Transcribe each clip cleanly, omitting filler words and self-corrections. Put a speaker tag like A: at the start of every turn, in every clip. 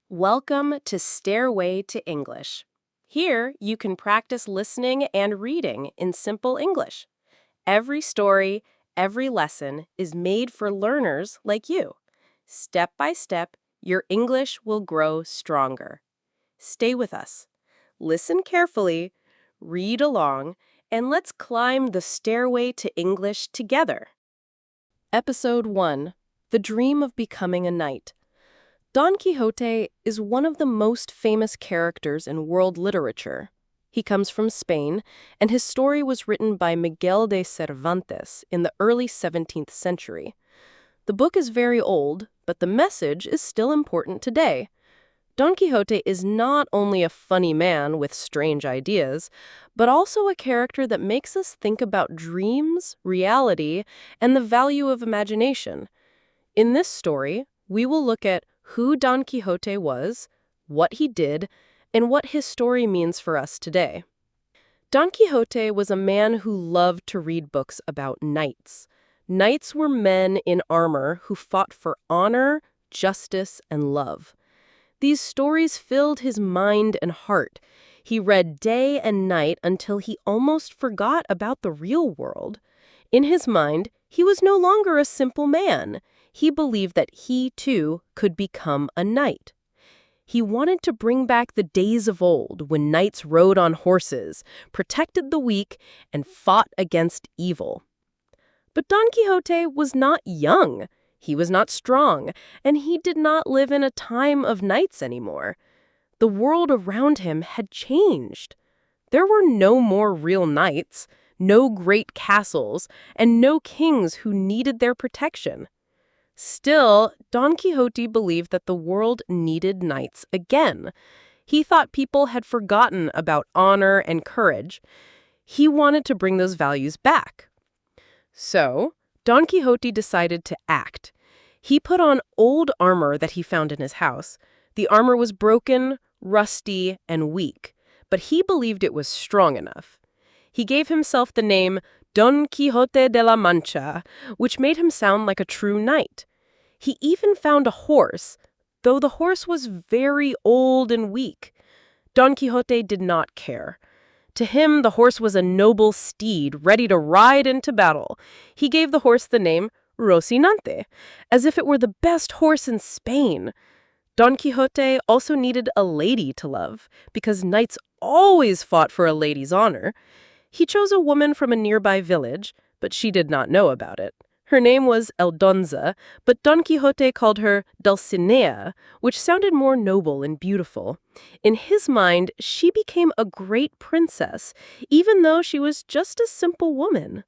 A: Welcome to Stairway to English. Here, you can practice listening and reading in simple English. Every story, every lesson is made for learners like you. Step by step, your English will grow stronger. Stay with us. Listen carefully, read along, and let's climb the stairway to English together. Episode 1: The Dream of Becoming a Knight. Don Quixote is one of the most famous characters in world literature. He comes from Spain, and his story was written by Miguel de Cervantes in the early 17th century. The book is very old, but the message is still important today. Don Quixote is not only a funny man with strange ideas, but also a character that makes us think about dreams, reality, and the value of imagination. In this story, we will look at who Don Quixote was, what he did, and what his story means for us today. Don Quixote was a man who loved to read books about knights. Knights were men in armor who fought for honor, justice, and love. These stories filled his mind and heart. He read day and night until he almost forgot about the real world. In his mind, he was no longer a simple man. He believed that he, too, could become a knight. He wanted to bring back the days of old when knights rode on horses, protected the weak, and fought against evil. But Don Quixote was not young. He was not strong, and he did not live in a time of knights anymore. The world around him had changed. There were no more real knights, no great castles, and no kings who needed their protection. Still, Don Quixote believed that the world needed knights again. He thought people had forgotten about honor and courage. He wanted to bring those values back. So, Don Quixote decided to act. He put on old armor that he found in his house. The armor was broken, rusty, and weak, but he believed it was strong enough. He gave himself the name Don Quixote de la Mancha, which made him sound like a true knight. He even found a horse, though the horse was very old and weak. Don Quixote did not care. To him, the horse was a noble steed ready to ride into battle. He gave the horse the name Rocinante, as if it were the best horse in Spain. Don Quixote also needed a lady to love, because knights always fought for a lady's honor. He chose a woman from a nearby village, but she did not know about it. Her name was Aldonza, but Don Quixote called her Dulcinea, which sounded more noble and beautiful. In his mind, she became a great princess, even though she was just a simple woman.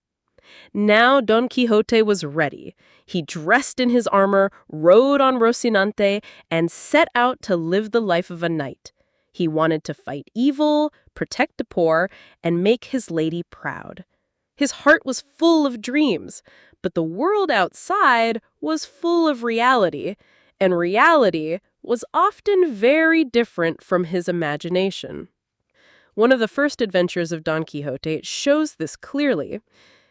A: Now Don Quixote was ready. He dressed in his armor, rode on Rocinante, and set out to live the life of a knight. He wanted to fight evil, protect the poor, and make his lady proud. His heart was full of dreams, but the world outside was full of reality, and reality was often very different from his imagination. One of the first adventures of Don Quixote shows this clearly.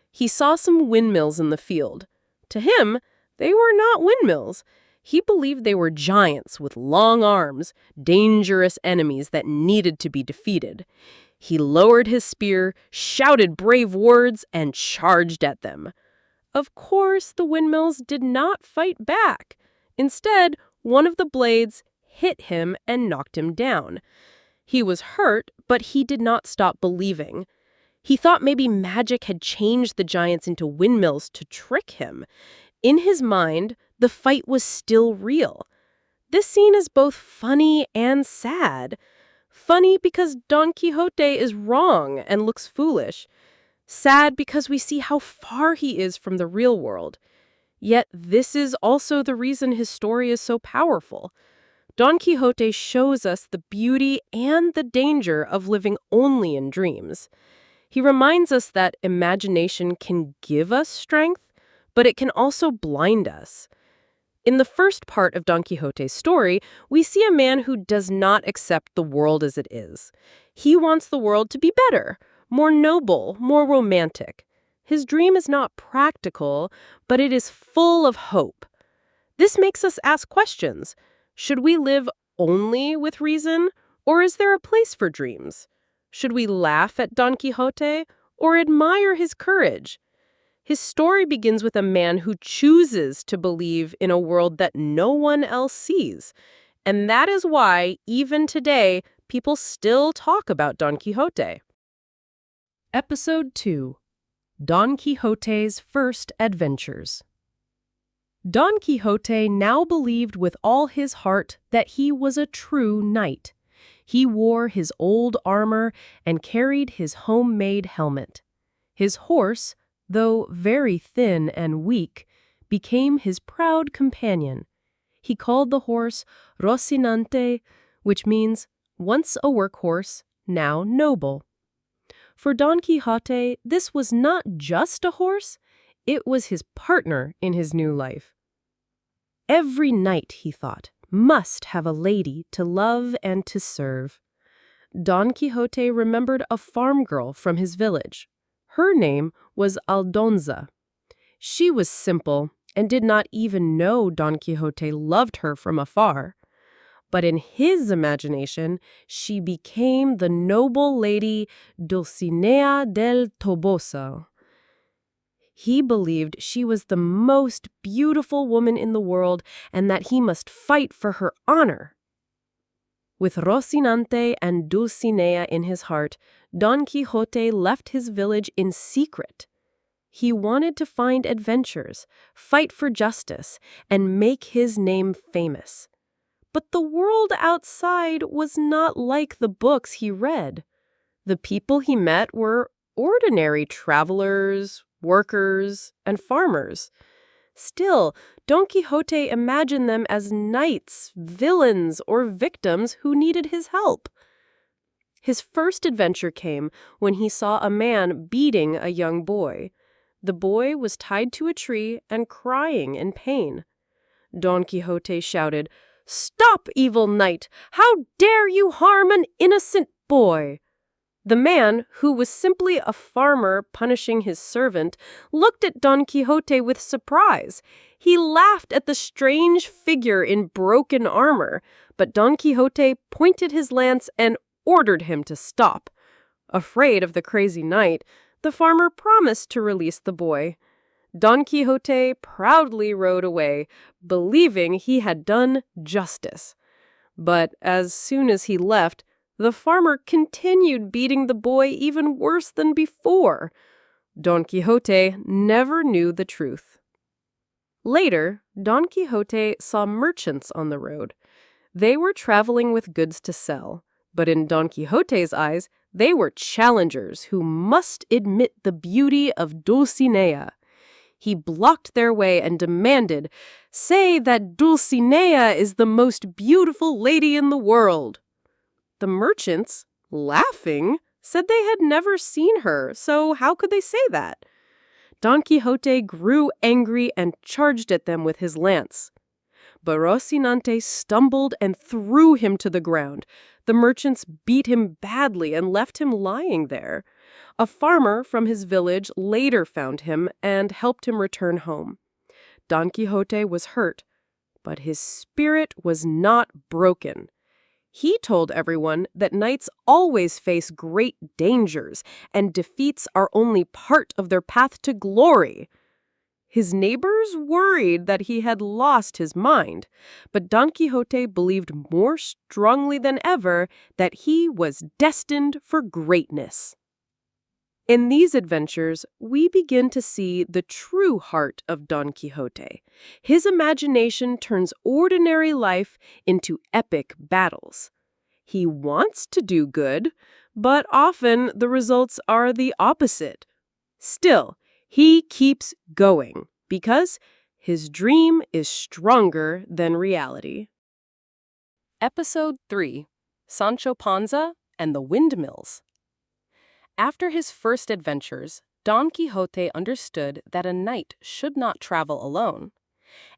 A: He saw some windmills in the field. To him, they were not windmills. He believed they were giants with long arms, dangerous enemies that needed to be defeated. He lowered his spear, shouted brave words, and charged at them. Of course, the windmills did not fight back. Instead, one of the blades hit him and knocked him down. He was hurt, but he did not stop believing. He thought maybe magic had changed the giants into windmills to trick him. In his mind, the fight was still real. This scene is both funny and sad. Funny because Don Quixote is wrong and looks foolish. Sad because we see how far he is from the real world. Yet this is also the reason his story is so powerful. Don Quixote shows us the beauty and the danger of living only in dreams. He reminds us that imagination can give us strength, but it can also blind us. In the first part of Don Quixote's story, we see a man who does not accept the world as it is. He wants the world to be better, more noble, more romantic. His dream is not practical, but it is full of hope. This makes us ask questions. Should we live only with reason, or is there a place for dreams? Should we laugh at Don Quixote or admire his courage? His story begins with a man who chooses to believe in a world that no one else sees. And that is why, even today, people still talk about Don Quixote. Episode 2: Don Quixote's First Adventures. Don Quixote now believed with all his heart that he was a true knight. He wore his old armor and carried his homemade helmet. His horse, though very thin and weak, became his proud companion. He called the horse Rocinante, which means once a workhorse, now noble. For Don Quixote, this was not just a horse, it was his partner in his new life. Every knight, he thought, must have a lady to love and to serve. Don Quixote remembered a farm girl from his village. Her name was Aldonza. She was simple and did not even know Don Quixote loved her from afar. But in his imagination, she became the noble lady Dulcinea del Toboso. He believed she was the most beautiful woman in the world and that he must fight for her honor. With Rocinante and Dulcinea in his heart, Don Quixote left his village in secret. He wanted to find adventures, fight for justice, and make his name famous. But the world outside was not like the books he read. The people he met were ordinary travelers, workers, and farmers. Still, Don Quixote imagined them as knights, villains, or victims who needed his help. His first adventure came when he saw a man beating a young boy. The boy was tied to a tree and crying in pain. Don Quixote shouted, "Stop, evil knight! How dare you harm an innocent boy?" The man, who was simply a farmer punishing his servant, looked at Don Quixote with surprise. He laughed at the strange figure in broken armor, but Don Quixote pointed his lance and ordered him to stop. Afraid of the crazy knight, the farmer promised to release the boy. Don Quixote proudly rode away, believing he had done justice. But as soon as he left, the farmer continued beating the boy even worse than before. Don Quixote never knew the truth. Later, Don Quixote saw merchants on the road. They were traveling with goods to sell, but in Don Quixote's eyes, they were challengers who must admit the beauty of Dulcinea. He blocked their way and demanded, "Say that Dulcinea is the most beautiful lady in the world." The merchants, laughing, said they had never seen her, so how could they say that? Don Quixote grew angry and charged at them with his lance. But Rocinante stumbled and threw him to the ground. The merchants beat him badly and left him lying there. A farmer from his village later found him and helped him return home. Don Quixote was hurt, but his spirit was not broken. He told everyone that knights always face great dangers, and defeats are only part of their path to glory. His neighbors worried that he had lost his mind, but Don Quixote believed more strongly than ever that he was destined for greatness. In these adventures, we begin to see the true heart of Don Quixote. His imagination turns ordinary life into epic battles. He wants to do good, but often the results are the opposite. Still, he keeps going because his dream is stronger than reality. Episode 3: Sancho Panza and the Windmills. After his first adventures, Don Quixote understood that a knight should not travel alone.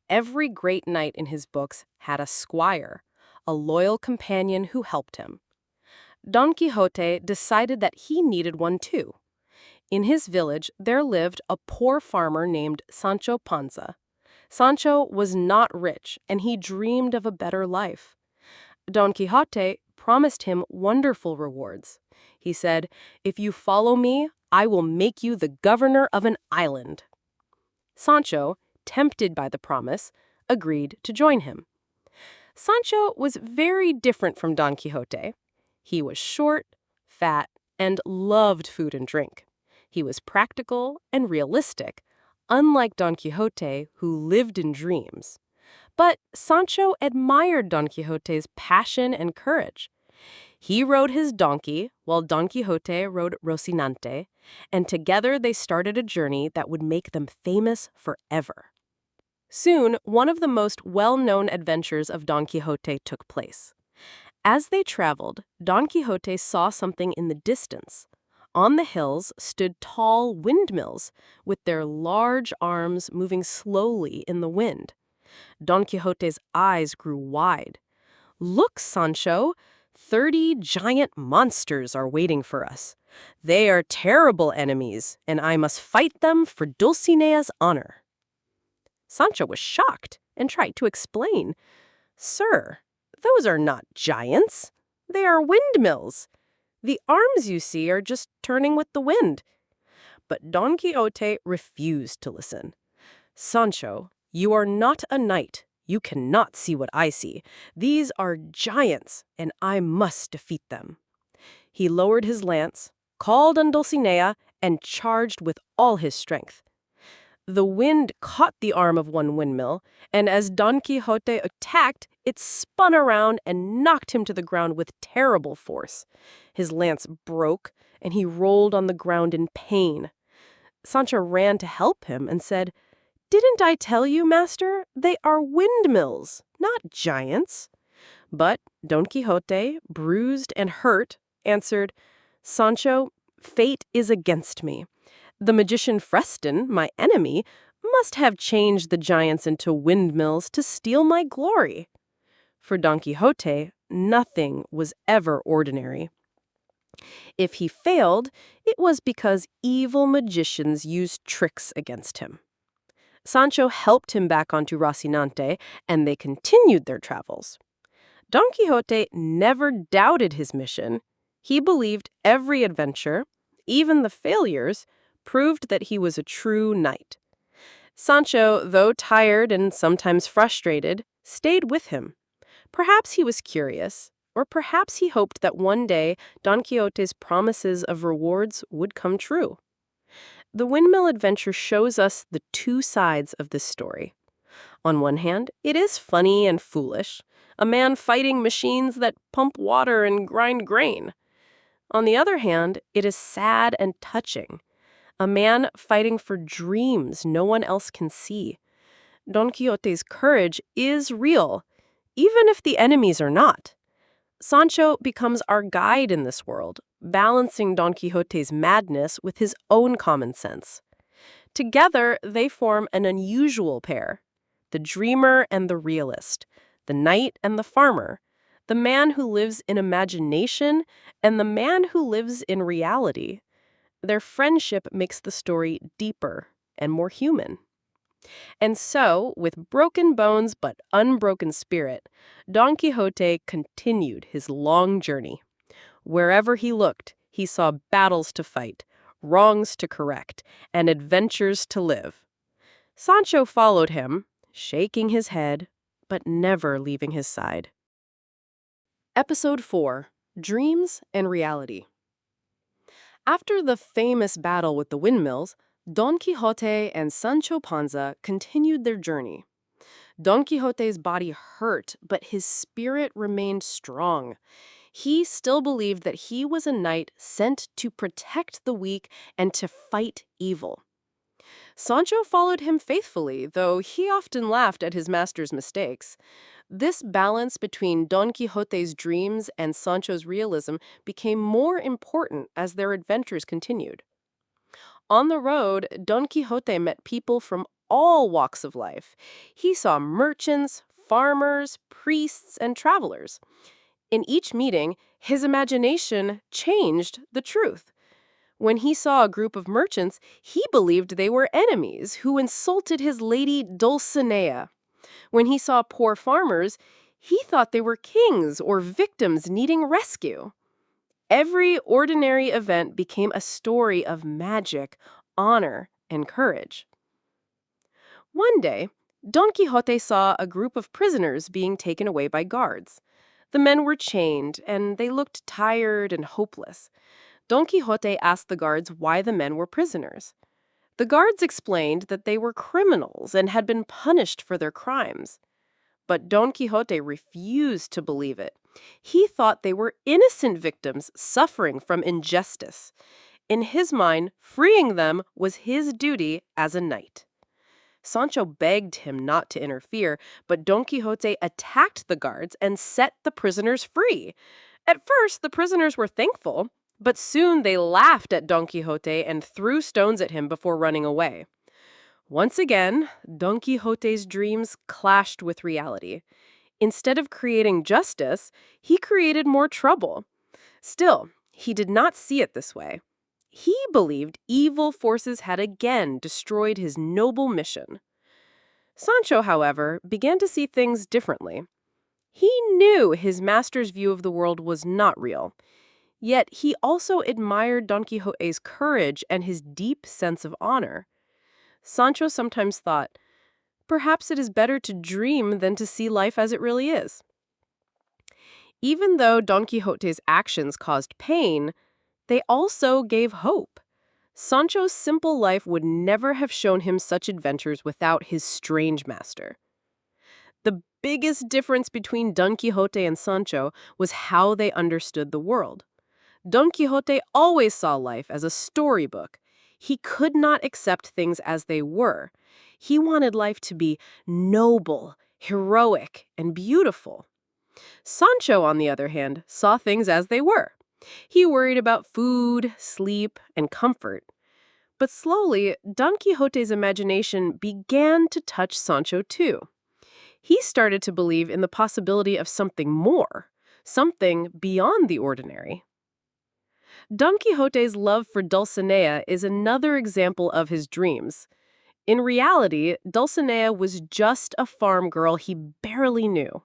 A: Every great knight in his books had a squire, a loyal companion who helped him. Don Quixote decided that he needed one too. In his village, there lived a poor farmer named Sancho Panza. Sancho was not rich, and he dreamed of a better life. Don Quixote promised him wonderful rewards. He said, "If you follow me, I will make you the governor of an island." Sancho, tempted by the promise, agreed to join him. Sancho was very different from Don Quixote. He was short, fat, and loved food and drink. He was practical and realistic, unlike Don Quixote, who lived in dreams. But Sancho admired Don Quixote's passion and courage. He rode his donkey, while Don Quixote rode Rocinante, and together they started a journey that would make them famous forever. Soon, one of the most well-known adventures of Don Quixote took place. As they traveled, Don Quixote saw something in the distance. On the hills stood tall windmills, with their large arms moving slowly in the wind. Don Quixote's eyes grew wide. "Look, Sancho! 30 giant monsters are waiting for us. They are terrible enemies, and I must fight them for Dulcinea's honor." Sancho was shocked and tried to explain. "Sir, those are not giants. They are windmills. The arms you see are just turning with the wind." But Don Quixote refused to listen. "Sancho, you are not a knight. You cannot see what I see. These are giants, and I must defeat them." He lowered his lance, called on Dulcinea, and charged with all his strength. The wind caught the arm of one windmill, and as Don Quixote attacked, it spun around and knocked him to the ground with terrible force. His lance broke, and he rolled on the ground in pain. Sancho ran to help him and said, "Didn't I tell you, master? They are windmills, not giants." But Don Quixote, bruised and hurt, answered, "Sancho, fate is against me. The magician Freston, my enemy, must have changed the giants into windmills to steal my glory." For Don Quixote, nothing was ever ordinary. If he failed, it was because evil magicians used tricks against him. Sancho helped him back onto Rocinante, and they continued their travels. Don Quixote never doubted his mission. He believed every adventure, even the failures, proved that he was a true knight. Sancho, though tired and sometimes frustrated, stayed with him. Perhaps he was curious, or perhaps he hoped that one day Don Quixote's promises of rewards would come true. The windmill adventure shows us the two sides of this story. On one hand, it is funny and foolish, a man fighting machines that pump water and grind grain. On the other hand, it is sad and touching, a man fighting for dreams no one else can see. Don Quixote's courage is real, even if the enemies are not. Sancho becomes our guide in this world, balancing Don Quixote's madness with his own common sense. Together, they form an unusual pair, the dreamer and the realist, the knight and the farmer, the man who lives in imagination and the man who lives in reality. Their friendship makes the story deeper and more human. And so, with broken bones but unbroken spirit, Don Quixote continued his long journey. Wherever he looked, he saw battles to fight, wrongs to correct, and adventures to live. Sancho followed him, shaking his head, but never leaving his side. Episode 4: Dreams and Reality. After the famous battle with the windmills, Don Quixote and Sancho Panza continued their journey. Don Quixote's body hurt, but his spirit remained strong. He still believed that he was a knight sent to protect the weak and to fight evil. Sancho followed him faithfully, though he often laughed at his master's mistakes. This balance between Don Quixote's dreams and Sancho's realism became more important as their adventures continued. On the road, Don Quixote met people from all walks of life. He saw merchants, farmers, priests, and travelers. In each meeting, his imagination changed the truth. When he saw a group of merchants, he believed they were enemies who insulted his lady Dulcinea. When he saw poor farmers, He thought they were kings or victims needing rescue. Every ordinary event became a story of magic, honor, and courage. One day, Don Quixote saw a group of prisoners being taken away by guards. The men were chained, and they looked tired and hopeless. Don Quixote asked the guards why the men were prisoners. The guards explained that they were criminals and had been punished for their crimes. But Don Quixote refused to believe it. He thought they were innocent victims suffering from injustice. In his mind, freeing them was his duty as a knight. Sancho begged him not to interfere, but Don Quixote attacked the guards and set the prisoners free. At first, the prisoners were thankful, but soon they laughed at Don Quixote and threw stones at him before running away. Once again, Don Quixote's dreams clashed with reality. Instead of creating justice, he created more trouble. Still, he did not see it this way. He believed evil forces had again destroyed his noble mission. Sancho, however, began to see things differently. He knew his master's view of the world was not real. Yet he also admired Don Quixote's courage and his deep sense of honor. Sancho sometimes thought, perhaps it is better to dream than to see life as it really is. Even though Don Quixote's actions caused pain, they also gave hope. Sancho's simple life would never have shown him such adventures without his strange master. The biggest difference between Don Quixote and Sancho was how they understood the world. Don Quixote always saw life as a storybook. He could not accept things as they were. He wanted life to be noble, heroic, and beautiful. Sancho, on the other hand, saw things as they were. He worried about food, sleep, and comfort. But slowly, Don Quixote's imagination began to touch Sancho too. He started to believe in the possibility of something more, something beyond the ordinary. Don Quixote's love for Dulcinea is another example of his dreams. In reality, Dulcinea was just a farm girl he barely knew.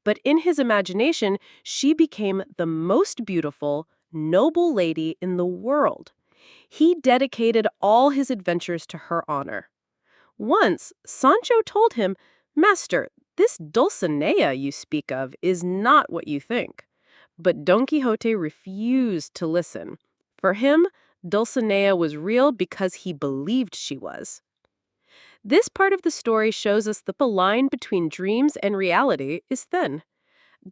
A: But in his imagination, she became the most beautiful, noble lady in the world. He dedicated all his adventures to her honor. Once, Sancho told him, "Master, this Dulcinea you speak of is not what you think." But Don Quixote refused to listen. For him, Dulcinea was real because he believed she was. This part of the story shows us that the line between dreams and reality is thin.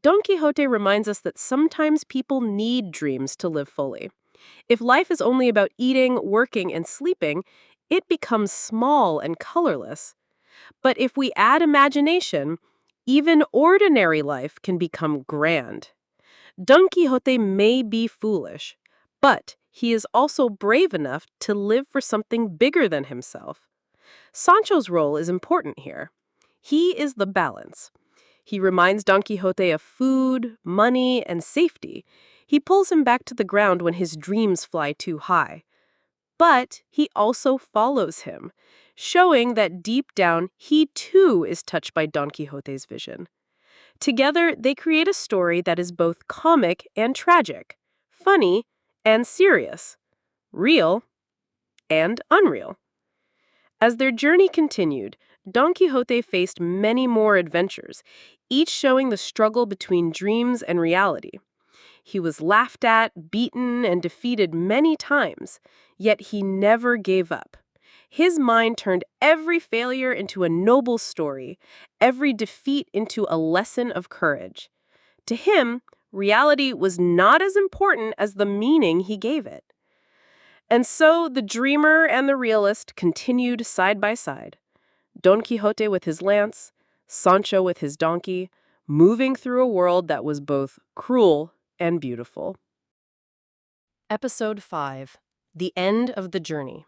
A: Don Quixote reminds us that sometimes people need dreams to live fully. If life is only about eating, working, and sleeping, it becomes small and colorless. But if we add imagination, even ordinary life can become grand. Don Quixote may be foolish, but he is also brave enough to live for something bigger than himself. Sancho's role is important here. He is the balance. He reminds Don Quixote of food, money, and safety. He pulls him back to the ground when his dreams fly too high. But he also follows him, showing that deep down he too is touched by Don Quixote's vision. Together, they create a story that is both comic and tragic, funny and serious, real and unreal. As their journey continued, Don Quixote faced many more adventures, each showing the struggle between dreams and reality. He was laughed at, beaten, and defeated many times, yet he never gave up. His mind turned every failure into a noble story, every defeat into a lesson of courage. To him, reality was not as important as the meaning he gave it. And so the dreamer and the realist continued side by side. Don Quixote with his lance, Sancho with his donkey, moving through a world that was both cruel and beautiful. Episode 5. The End of the Journey.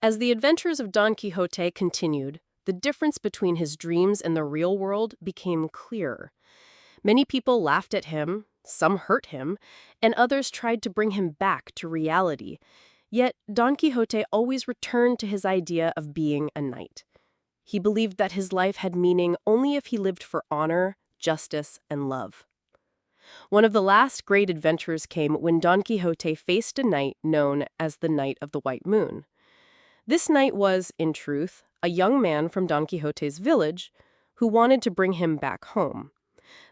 A: As the adventures of Don Quixote continued, the difference between his dreams and the real world became clearer. Many people laughed at him, some hurt him, and others tried to bring him back to reality. Yet Don Quixote always returned to his idea of being a knight. He believed that his life had meaning only if he lived for honor, justice, and love. One of the last great adventures came when Don Quixote faced a knight known as the Knight of the White Moon. This knight was, in truth, a young man from Don Quixote's village who wanted to bring him back home.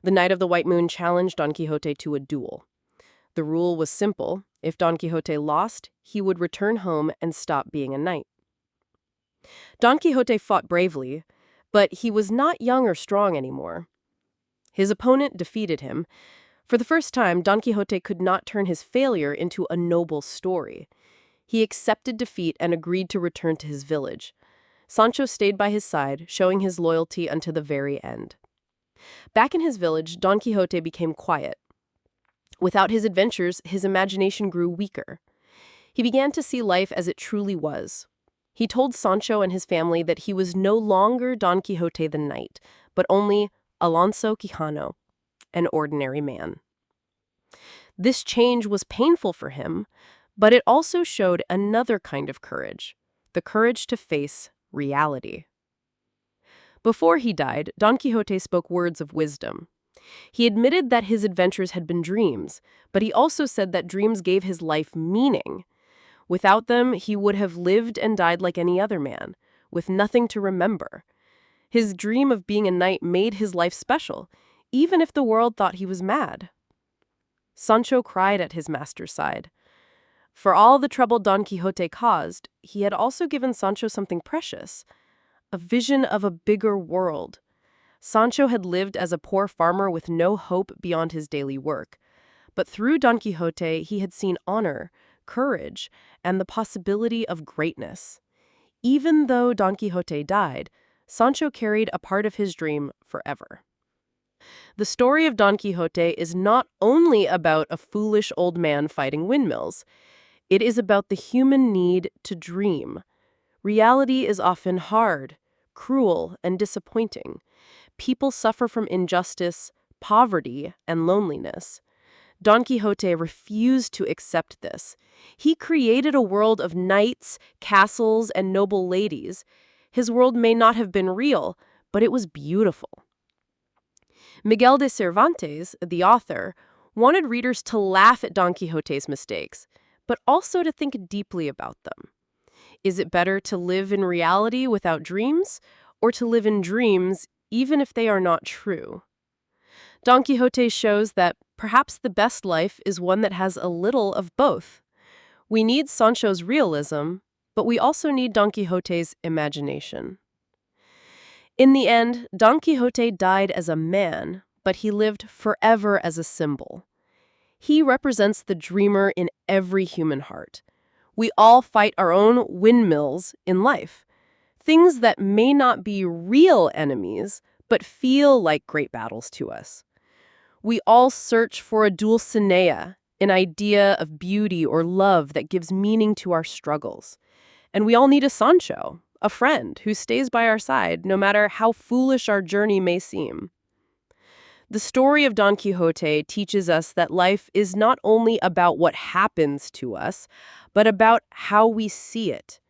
A: The Knight of the White Moon challenged Don Quixote to a duel. The rule was simple. If Don Quixote lost, he would return home and stop being a knight. Don Quixote fought bravely, but he was not young or strong anymore. His opponent defeated him. For the first time, Don Quixote could not turn his failure into a noble story. He accepted defeat and agreed to return to his village. Sancho stayed by his side, showing his loyalty until the very end. Back in his village, Don Quixote became quiet. Without his adventures, his imagination grew weaker. He began to see life as it truly was. He told Sancho and his family that he was no longer Don Quixote the Knight, but only Alonso Quijano, an ordinary man. This change was painful for him, but it also showed another kind of courage, the courage to face reality. Before he died, Don Quixote spoke words of wisdom. He admitted that his adventures had been dreams, but he also said that dreams gave his life meaning. Without them, he would have lived and died like any other man, with nothing to remember. His dream of being a knight made his life special, even if the world thought he was mad. Sancho cried at his master's side. For all the trouble Don Quixote caused, he had also given Sancho something precious, a vision of a bigger world. Sancho had lived as a poor farmer with no hope beyond his daily work. But through Don Quixote, he had seen honor, courage, and the possibility of greatness. Even though Don Quixote died, Sancho carried a part of his dream forever. The story of Don Quixote is not only about a foolish old man fighting windmills. It is about the human need to dream. Reality is often hard, cruel, and disappointing. People suffer from injustice, poverty, and loneliness. Don Quixote refused to accept this. He created a world of knights, castles, and noble ladies. His world may not have been real, but it was beautiful. Miguel de Cervantes, the author, wanted readers to laugh at Don Quixote's mistakes, but also to think deeply about them. Is it better to live in reality without dreams, or to live in dreams even if they are not true? Don Quixote shows that perhaps the best life is one that has a little of both. We need Sancho's realism, but we also need Don Quixote's imagination. In the end, Don Quixote died as a man, but he lived forever as a symbol. He represents the dreamer in every human heart. We all fight our own windmills in life, things that may not be real enemies, but feel like great battles to us. We all search for a dulcinea, an idea of beauty or love that gives meaning to our struggles. And we all need a Sancho, a friend who stays by our side no matter how foolish our journey may seem. The story of Don Quixote teaches us that life is not only about what happens to us, but about how we see it.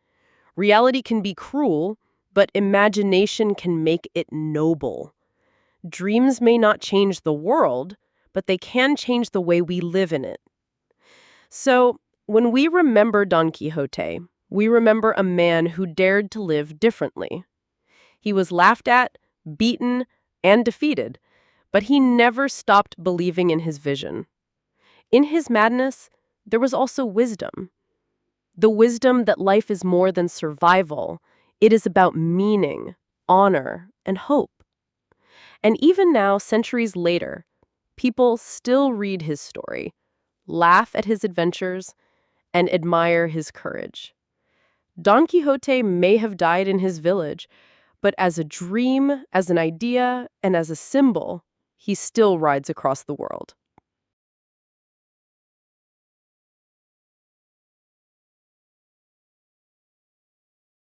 A: Reality can be cruel, but imagination can make it noble. Dreams may not change the world, but they can change the way we live in it. So, when we remember Don Quixote, we remember a man who dared to live differently. He was laughed at, beaten, and defeated, but he never stopped believing in his vision. In his madness, there was also wisdom. The wisdom that life is more than survival. It is about meaning, honor, and hope. And even now, centuries later, people still read his story, laugh at his adventures, and admire his courage. Don Quixote may have died in his village, but as a dream, as an idea, and as a symbol, he still rides across the world.